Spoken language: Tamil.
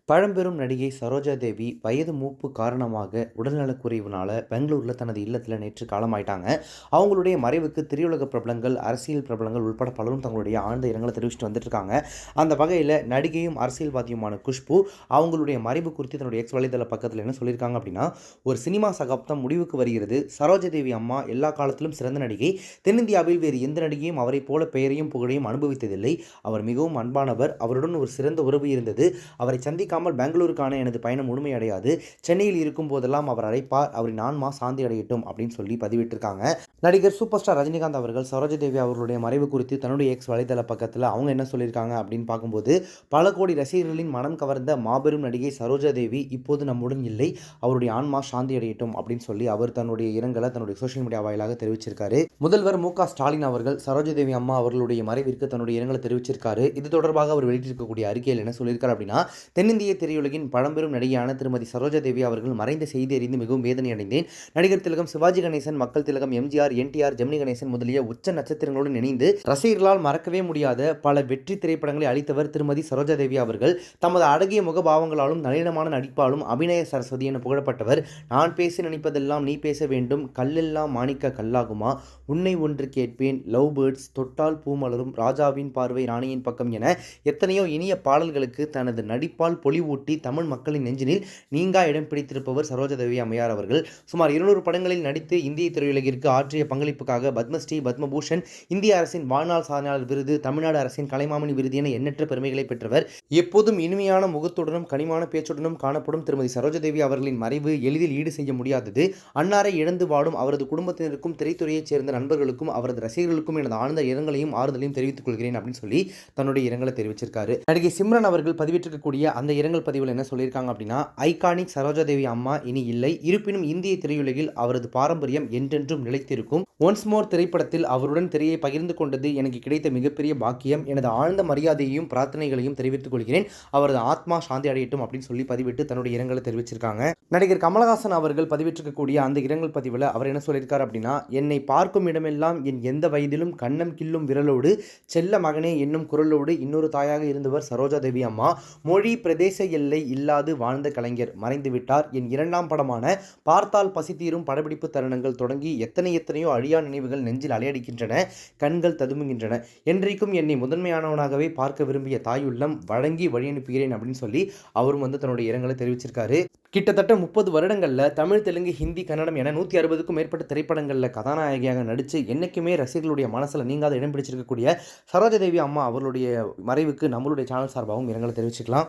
பழம்பெரும் நடிகை சரோஜா தேவி வயது மூப்பு காரணமாக உடல்நலக்குறைவினால பெங்களூரில் தனது இல்லத்தில் நேற்று காலமாயிட்டாங்க. அவங்களுடைய மறைவுக்கு திரையுலக பிரபலங்கள், அரசியல் பிரபலங்கள் உள்பட பலரும் தங்களுடைய ஆழ்ந்த இரங்கலை தெரிவிச்சுட்டு வந்துட்டு இருக்காங்க. அந்த வகையில் நடிகையும் அரசியல்வாதியுமான குஷ்பு அவங்களுடைய மறைவு குறித்து தன்னுடைய எக்ஸ் வலைதள பக்கத்தில் என்ன சொல்லியிருக்காங்க அப்படின்னா, ஒரு சினிமா சகாப்தம் முடிவுக்கு வருகிறது. சரோஜா தேவி அம்மா எல்லா காலத்திலும் சிறந்த நடிகை. தென்னிந்தியாவில் வேறு எந்த நடிகையும் அவரை போல பெயரையும் புகழையும் அனுபவித்ததில்லை. அவர் மிகவும் அன்பானவர். அவருடன் ஒரு சிறந்த உறவு இருந்தது. அவரை சந்திக்க பெங்களூருக்கான எனது பயணம் முழுமையடையாது. சென்னையில் இருக்கும் போதெல்லாம் அவர் அழைப்பார். அவரின் ஆன்மா சாந்தி அடையட்டும் அப்படின்னு சொல்லி பதிவிட்டிருக்காங்க. நடிகர் சூப்பர் ஸ்டார் ரஜினிகாந்த் அவர்கள் சரோஜா தேவி அவர்களுடைய மறைவு குறித்து தன்னுடைய எக்ஸ் வலைதள பக்கத்தில் அவங்க என்ன சொல்லியிருக்காங்க அப்படின்னு பார்க்கும்போது, பல கோடி ரசிகர்களின் மனம் கவர்ந்த மாபெரும் நடிகை சரோஜா தேவி இப்போது நம்முடன் இல்லை. அவருடைய ஆன்மா சாந்தி அடையட்டும் அப்படின்னு சொல்லி அவர் தன்னுடைய இரங்கலை தன்னுடைய சோஷியல் மீடியா வாயிலாக தெரிவிச்சிருக்காரு. முதல்வர் மு.க. ஸ்டாலின் அவர்கள் சரோஜா தேவி அம்மா அவர்களுடைய மறைவிற்கு தன்னுடைய இரங்கலை தெரிவிச்சிருக்காரு. இது தொடர்பாக அவர் வெளியிட்டிருக்கக்கூடிய அறிக்கையில் என்ன சொல்லியிருக்காரு அப்படின்னா, தென்னிந்திய திரையுலகின் பழம்பெரும் நடிகையான திருமதி சரோஜா தேவி அவர்கள் மறைந்த செய்தி அறிந்து மிகவும் வேதனை அடைந்தேன். நடிகர் திலகம், சிவாஜி கணேசன், மக்கள் திலகம், எம்ஜிஆர், என்டிஆர், ஜெமினி கணேசன் முதலிய உச்ச நட்சத்திரங்களுடன் இணைந்து ரசிகர்களால் மறக்கவே முடியாத பல வெற்றி திரைப்படங்களை அளித்தவர் திருமதி சரோஜா தேவி அவர்கள். தமது அழகிய முகபாவங்களாலும் நளினமான நடிப்பாலும் அபிநய சரஸ்வதி என புகழப்பட்டவர். நான் பேச நினைப்பதெல்லாம் நீ பேச வேண்டும், கல்லெல்லாம் மாணிக்க கல்லாகுமா, உன்னை ஒன்று கேட்பேன், லவ் பேர்ட்ஸ், தொட்டால் பூமலரும், ராஜாவின் பார்வை, ராணியின் பக்கம் என எத்தனையோ இனிய பாடல்களுக்கு தனது நடிப்பால் பொலிவூட்டி தமிழ் மக்களின் நெஞ்சினில் நீங்கா இடம் பிடித்திருப்பவர் சரோஜா தேவி அம்மையார் அவர்கள். சுமார் 200 படங்களில் நடித்து இந்திய திரையுலகிற்கு ஆற்றிய பங்களிப்புக்காக பத்மஸ்ரீ, பத்மபூஷன், இந்திய அரசின் வாழ்நாள் சாதனையாளர் விருது, தமிழ்நாடு அரசின் கலைமாமணி விருது என எண்ணற்ற பெருமைகளை பெற்றவர். எப்போதும் இனிமையான முகத்துடனும் கனிமான பேச்சுடனும் காணப்படும் திருமதி சரோஜா தேவி அவர்களின் மறைவு எளிதில் ஈடு செய்ய முடியாதது. அன்னாரை இழந்து வாடும் அவரது குடும்பத்தினருக்கும் திரைத்துறையைச் சேர்ந்த நண்பர்களுக்கும் அவரது ரசிகர்களுக்கும் எனது ஆழ்ந்த இரங்கலையும் ஆறுதலையும் தெரிவித்துக் கொள்கிறேன் அப்படின்னு சொல்லி தன்னுடைய இரங்கலை தெரிவிச்சிருக்காரு. நடிகை சிம்ரன் அவர்கள் பதிவிட்டிருக்கக்கூடிய அந்த இரங்கல் பதிவில் என்ன சொல்லியிருக்காங்க அப்படின்னா, ஐகானிக் சரோஜா தேவி அம்மா இனி இல்லை. இருப்பினும் இந்திய திரையுலகில் அவரது பாரம்பரியம் என்றென்றும் நிலைத்திருக்கும். ஒன்ஸ் மோர் திரைப்படத்தில் அவருடன் திரையை பகிர்ந்து கொண்டது எனக்கு கிடைத்த மிகப்பெரிய பாக்கியம். எனது ஆழ்ந்த மரியாதையையும் பிரார்த்தனைகளையும் தெரிவித்துக் கொள்கிறேன். அவரது ஆத்மா சாந்தி அடையட்டும் அப்படின்னு சொல்லி பதிவிட்டு தன்னுடைய இரங்கலை தெரிவிச்சிருக்காங்க. நடிகர் கமலஹாசன் அவர்கள் பதிவிட்டிருக்கக்கூடிய அந்த இரங்கல் பதிவில் அவர் என்ன சொல்லியிருக்காரு அப்படின்னா, என்னை பார்க்கும் இடமெல்லாம் என் எந்த வயதிலும் கண்ணம் கிள்ளும் விரலோடு செல்ல மகனே என்னும் குரலோடு இன்னொரு தாயாக இருந்தவர் சரோஜா தேவி அம்மா. மொழி பிரதேச எல்லை இல்லாது வாழ்ந்த கலைஞர் மறைந்து விட்டார். என் இரண்டாம் படமான பார்த்தால் பசித்தீரும் படப்பிடிப்பு தருணங்கள் தொடங்கி எத்தனையோ அழியா நினைவுகள் நெஞ்சில் அலையடிக்கின்றன, கண்கள் ததும்புகின்றன. என்றைக்கும் என்னை முதன்மையானவனாகவே பார்க்க விரும்பிய தாயுள்ளம் வழங்கி வழியனுப்புகிறேன் அப்படின்னு சொல்லி அவரும் தன்னுடைய இரங்கலை தெரிவிச்சிருக்காரு. கிட்டத்தட்ட 30 வருடங்களில் தமிழ், தெலுங்கு, ஹிந்தி, கன்னடம் என 160க்கும் மேற்பட்ட திரைப்படங்களில் கதாநாயகியாக நடித்து என்றைக்குமே ரசிகர்களுடைய மனசில் நீங்காத இடம் பிடிச்சிருக்கக்கூடிய சரோஜா தேவி அம்மா அவர்களுடைய மறைவுக்கு நம்மளுடைய சேனல் சார்பாகவும் இரங்கலை தெரிவிச்சுக்கலாம்.